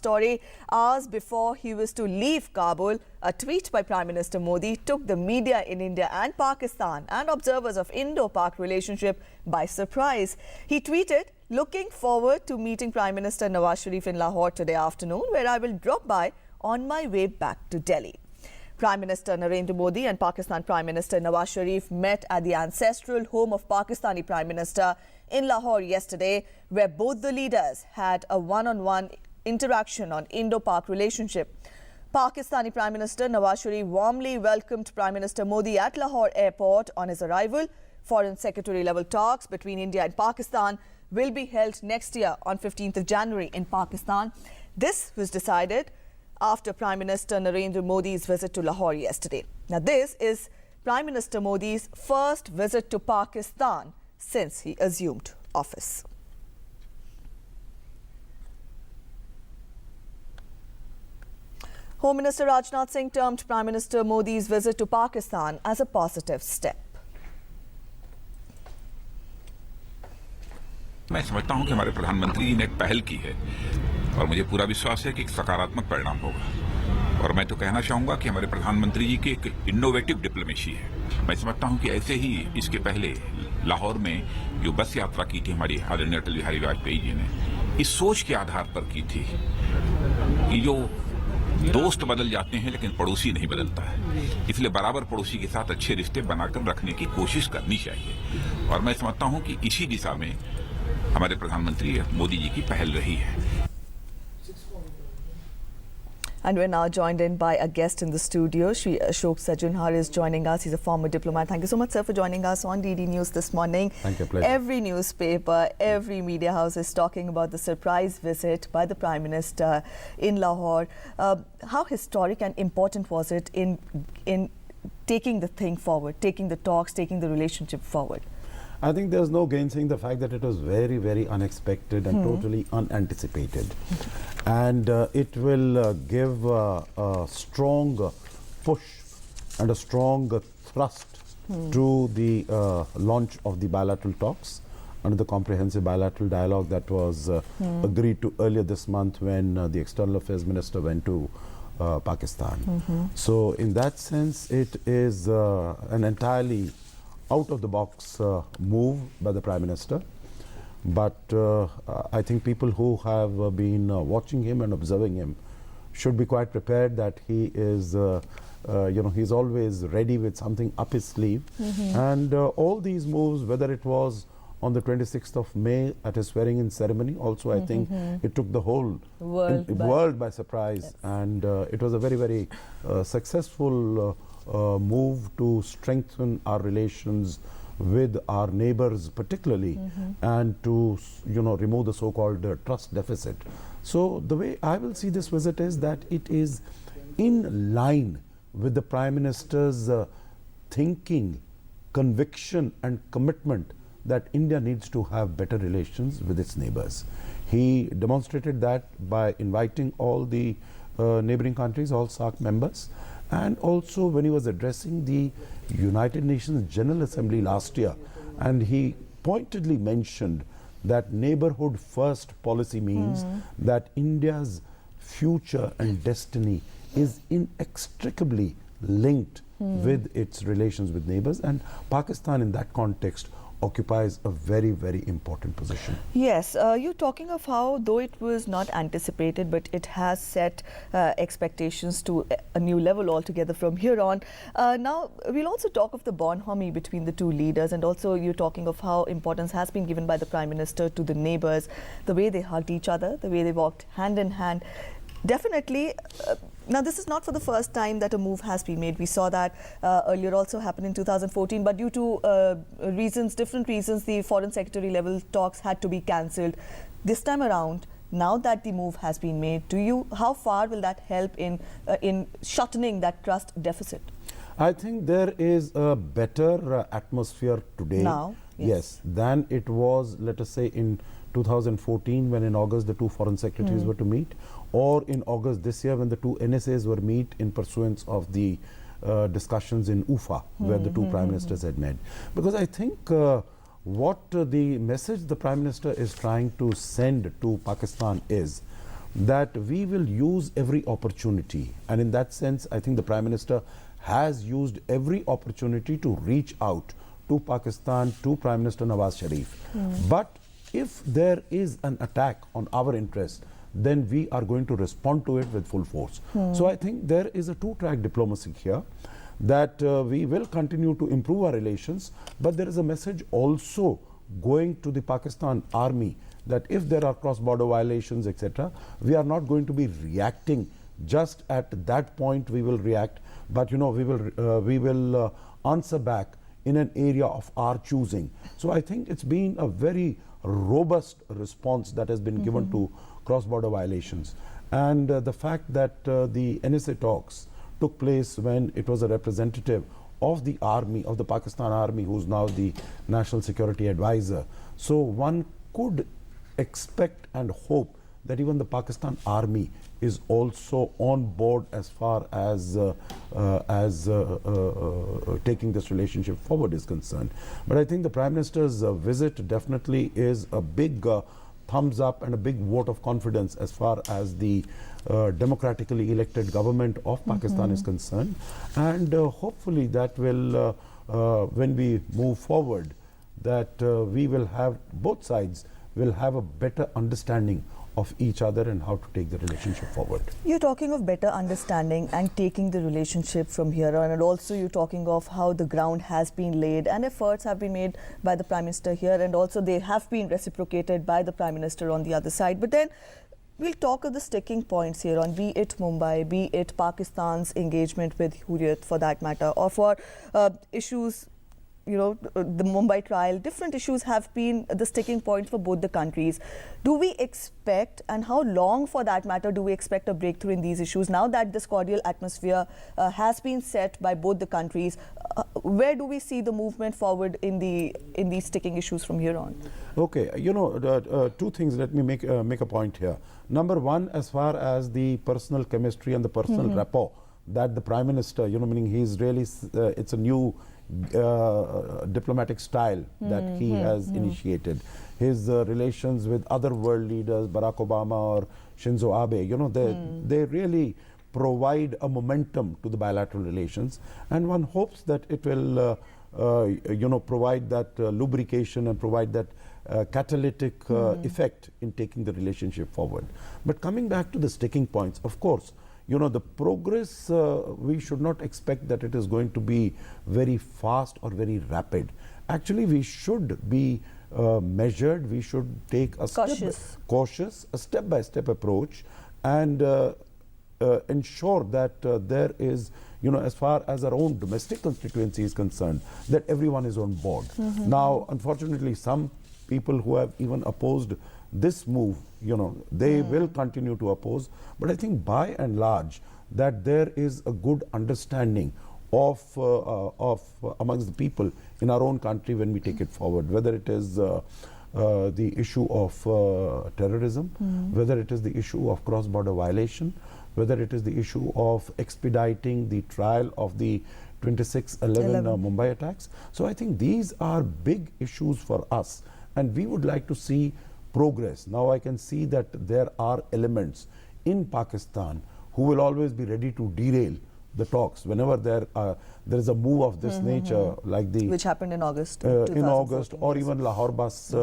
story. Hours before he was to leave Kabul, a tweet by Prime Minister Modi took the media in India and Pakistan and observers of Indo-Pak relationship by surprise. He tweeted, "Looking forward to meeting Prime Minister Nawaz Sharif in Lahore today afternoon, where I will drop by on my way back to Delhi." Prime Minister Narendra Modi and Pakistan Prime Minister Nawaz Sharif met at the ancestral home of Pakistani Prime Minister in Lahore yesterday, where both the leaders had a one-on-one interaction on Indo-Pak relationship. Pakistani Prime Minister Nawaz Sharif warmly welcomed Prime Minister Modi at Lahore airport on his arrival. Foreign Secretary level talks between India and Pakistan will be held next year on 15th of January in Pakistan. This was decided after Prime Minister Narendra Modi's visit to Lahore yesterday. Now, this is Prime Minister Modi's first visit to Pakistan since he assumed office. Home Minister Rajnath Singh termed Prime Minister Modi's visit to Pakistan as a positive step. मैं समझता हूं कि हमारे प्रधानमंत्री जी ने एक पहल की है और मुझे पूरा विश्वास है कि एक सकारात्मक परिणाम होगा। और मैं तो कहना चाहूंगा कि हमारे प्रधानमंत्री जी की एक इनोवेटिव डिप्लोमेसी है। मैं समझता हूं कि ऐसे ही इसके पहले लाहौर में जो बस यात्रा की थी हमारी आदरणीय अटल बिहारी वाजपेयी जी ने, इस सोच के आधार पर की थी कि जो दोस्त बदल जाते हैं लेकिन पड़ोसी नहीं बदलता है, इसलिए बराबर पड़ोसी के साथ अच्छे रिश्ते बनाकर रखने की कोशिश करनी चाहिए। और मैं समझता हूं कि इसी दिशा में हमारे प्रधानमंत्री मोदी जी की पहल रही है। And we're now joined in by a guest in the studio. Shri Ashok Sajjanhar is joining us. He's a former diplomat. Thank you so much, sir, for joining us on DD News this morning. Thank you. Pleasure. Every newspaper, every media house is talking about the surprise visit by the Prime Minister in Lahore. How historic and important was it in taking the thing forward, taking the talks, taking the relationship forward? I think there's no gainsaying the fact that it was very, very unexpected and totally unanticipated. And it will give a strong push and a strong thrust to the launch of the bilateral talks under the comprehensive bilateral dialogue that was agreed to earlier this month when the External Affairs Minister went to Pakistan. So in that sense, it is an entirely out-of-the-box move by the Prime Minister. But I think people who have been watching him and observing him should be quite prepared that he is, he's always ready with something up his sleeve. And all these moves, whether it was on the 26th of May at his swearing-in ceremony, also I think it took the whole world by surprise. Yes. And it was a very, very successful move to strengthen our relations with our neighbors particularly, and to remove the so-called trust deficit. So the way I will see this visit is that it is in line with the Prime Minister's thinking, conviction and commitment that India needs to have better relations with its neighbors. He demonstrated that by inviting all the neighboring countries, all SAARC members, and also when he was addressing the United Nations General Assembly last year, and he pointedly mentioned that neighborhood first policy means that India's future and destiny is inextricably linked with its relations with neighbors, and Pakistan in that context occupies a very, very important position. Yes, you're talking of how, though it was not anticipated, but it has set expectations to a new level altogether from here on. Now, we'll also talk of the bonhomie between the two leaders, and also you're talking of how importance has been given by the Prime Minister to the neighbors, the way they hugged each other, the way they walked hand in hand. Definitely. Now, this is not for the first time that a move has been made. We saw that earlier also happened in 2014, but due to different reasons, the Foreign Secretary level talks had to be cancelled. This time around, now that the move has been made, how far will that help in shortening that trust deficit? I think there is a better atmosphere today now, yes, than it was, let us say, in 2014 when in August the two foreign secretaries were to meet, or in August this year when the two NSAs were meet in pursuance of the discussions in Ufa where the two prime ministers had met. Because I think what the message the Prime Minister is trying to send to Pakistan is, that we will use every opportunity. And in that sense, I think the Prime Minister has used every opportunity to reach out to Pakistan, to Prime Minister Nawaz Sharif. But if there is an attack on our interest, then we are going to respond to it with full force. So I think there is a two-track diplomacy here, that we will continue to improve our relations, but there is a message also going to the Pakistan army that if there are cross-border violations, etc., we are not going to be reacting just at that point. We will react, but we will answer back in an area of our choosing. So I think it's been a very robust response that has been given to cross-border violations. And the fact that the NSA talks took place when it was a representative of the army, of the Pakistan army, who's now the National Security Advisor. So one could expect and hope that even the Pakistan army is also on board as far as taking this relationship forward is concerned. But I think the Prime Minister's visit definitely is a big thumbs up and a big vote of confidence as far as the democratically elected government of Pakistan is concerned. And hopefully that will, when we move forward, that we will have, both sides will have a better understanding of each other and how to take the relationship forward. You're talking of better understanding and taking the relationship from here on, and also you're talking of how the ground has been laid and efforts have been made by the Prime Minister here, and also they have been reciprocated by the Prime Minister on the other side. But then we'll talk of the sticking points here on, be it Mumbai, be it Pakistan's engagement with Hurriyat for that matter, or for issues, the Mumbai trial. Different issues have been the sticking points for both the countries. Do we expect, and how long for that matter, do we expect a breakthrough in these issues now that this cordial atmosphere has been set by both the countries? Where do we see the movement forward in these sticking issues from here on? Okay, two things. Let me make a point here. Number one, as far as the personal chemistry and the personal rapport that the Prime Minister, meaning he's really, it's a new diplomatic style that he has initiated. His relations with other world leaders, Barack Obama or Shinzo Abe, they really provide a momentum to the bilateral relations, and one hopes that it will provide that lubrication and provide that catalytic effect in taking the relationship forward. But coming back to the sticking points, of course, the progress, we should not expect that it is going to be very fast or very rapid. Actually, we should be measured. We should take a cautious, a step-by-step approach, and ensure that there is, as far as our own domestic constituency is concerned, that everyone is on board. Now, unfortunately, some people who have even opposed this move, they will continue to oppose. But I think by and large that there is a good understanding of amongst the people in our own country when we take it forward, whether it is the issue of terrorism, whether it is the issue of cross-border violation, whether it is the issue of expediting the trial of the 26/11 Mumbai attacks. So I think these are big issues for us, and we would like to see progress. Now I can see that there are elements in Pakistan who will always be ready to derail the talks whenever there is a move of this nature, like which happened in August, or even Lahore bus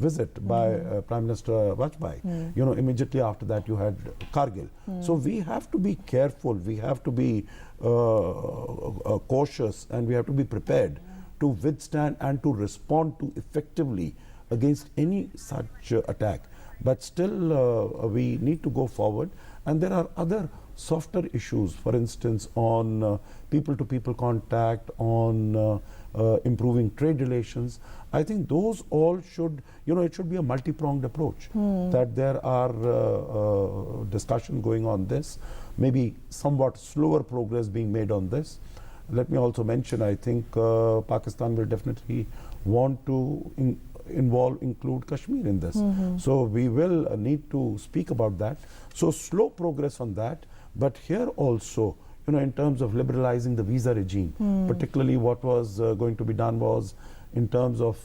visit by Prime Minister Vajpayee. Immediately after that you had Kargil. So we have to be careful, we have to be cautious, and we have to be prepared to withstand and to respond to effectively against any such attack. But still we need to go forward, and there are other softer issues, for instance on people-to-people contact, on improving trade relations. I think those all should, it should be a multi-pronged approach, that there are discussion going on this, maybe somewhat slower progress being made on this. Let me also mention, I think Pakistan will definitely want to include Kashmir in this. So we will need to speak about that. So slow progress on that, but here also, in terms of liberalizing the visa regime, particularly what was going to be done was in terms of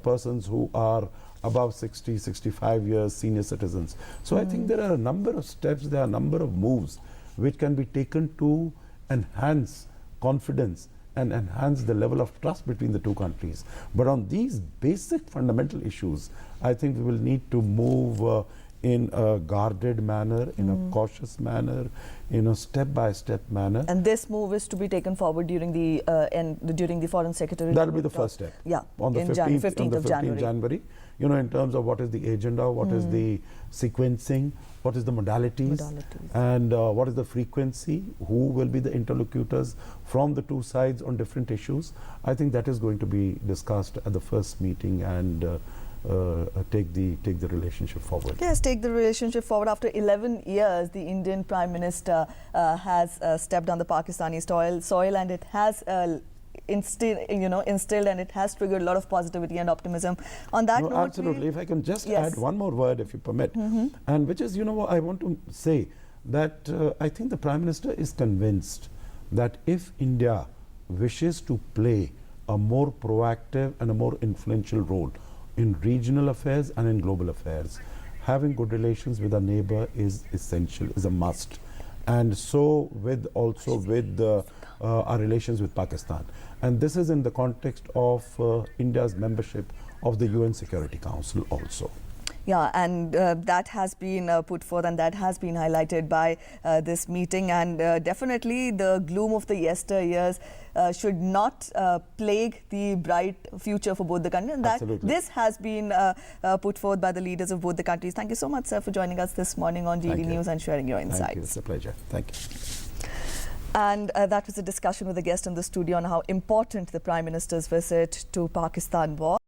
persons who are above 60, 65 years, senior citizens. So I think there are a number of steps, there are a number of moves which can be taken to enhance confidence and enhance the level of trust between the two countries. But on these basic fundamental issues, I think we will need to move in a guarded manner, in a cautious manner, in a step-by-step manner. And this move is to be taken forward during the during the Foreign Secretary. That will be the first step. Yeah, on the in 15th of January. You know, in terms of what is the agenda, what is the sequencing, what is the modalities. And what is the frequency, who will be the interlocutors from the two sides on different issues. I think that is going to be discussed at the first meeting and take the relationship forward. Yes, take the relationship forward. After 11 years, the Indian Prime Minister has stepped on the Pakistani soil, and it has instilled and it has triggered a lot of positivity and optimism. On that note, absolutely. If I can just add one more word, if you permit, and which is, I want to say that I think the Prime Minister is convinced that if India wishes to play a more proactive and a more influential role in regional affairs and in global affairs, having good relations with our neighbor is essential, is a must. And so with our relations with Pakistan. And this is in the context of India's membership of the UN Security Council also. Yeah, and that has been put forth and that has been highlighted by this meeting, and definitely the gloom of the yesteryears should not plague the bright future for both the countries. And that this has been put forth by the leaders of both the countries. Thank you so much, sir, for joining us this morning on GD News and sharing your insights. Thank you. It's a pleasure. Thank you. And that was a discussion with the guest in the studio on how important the Prime Minister's visit to Pakistan was.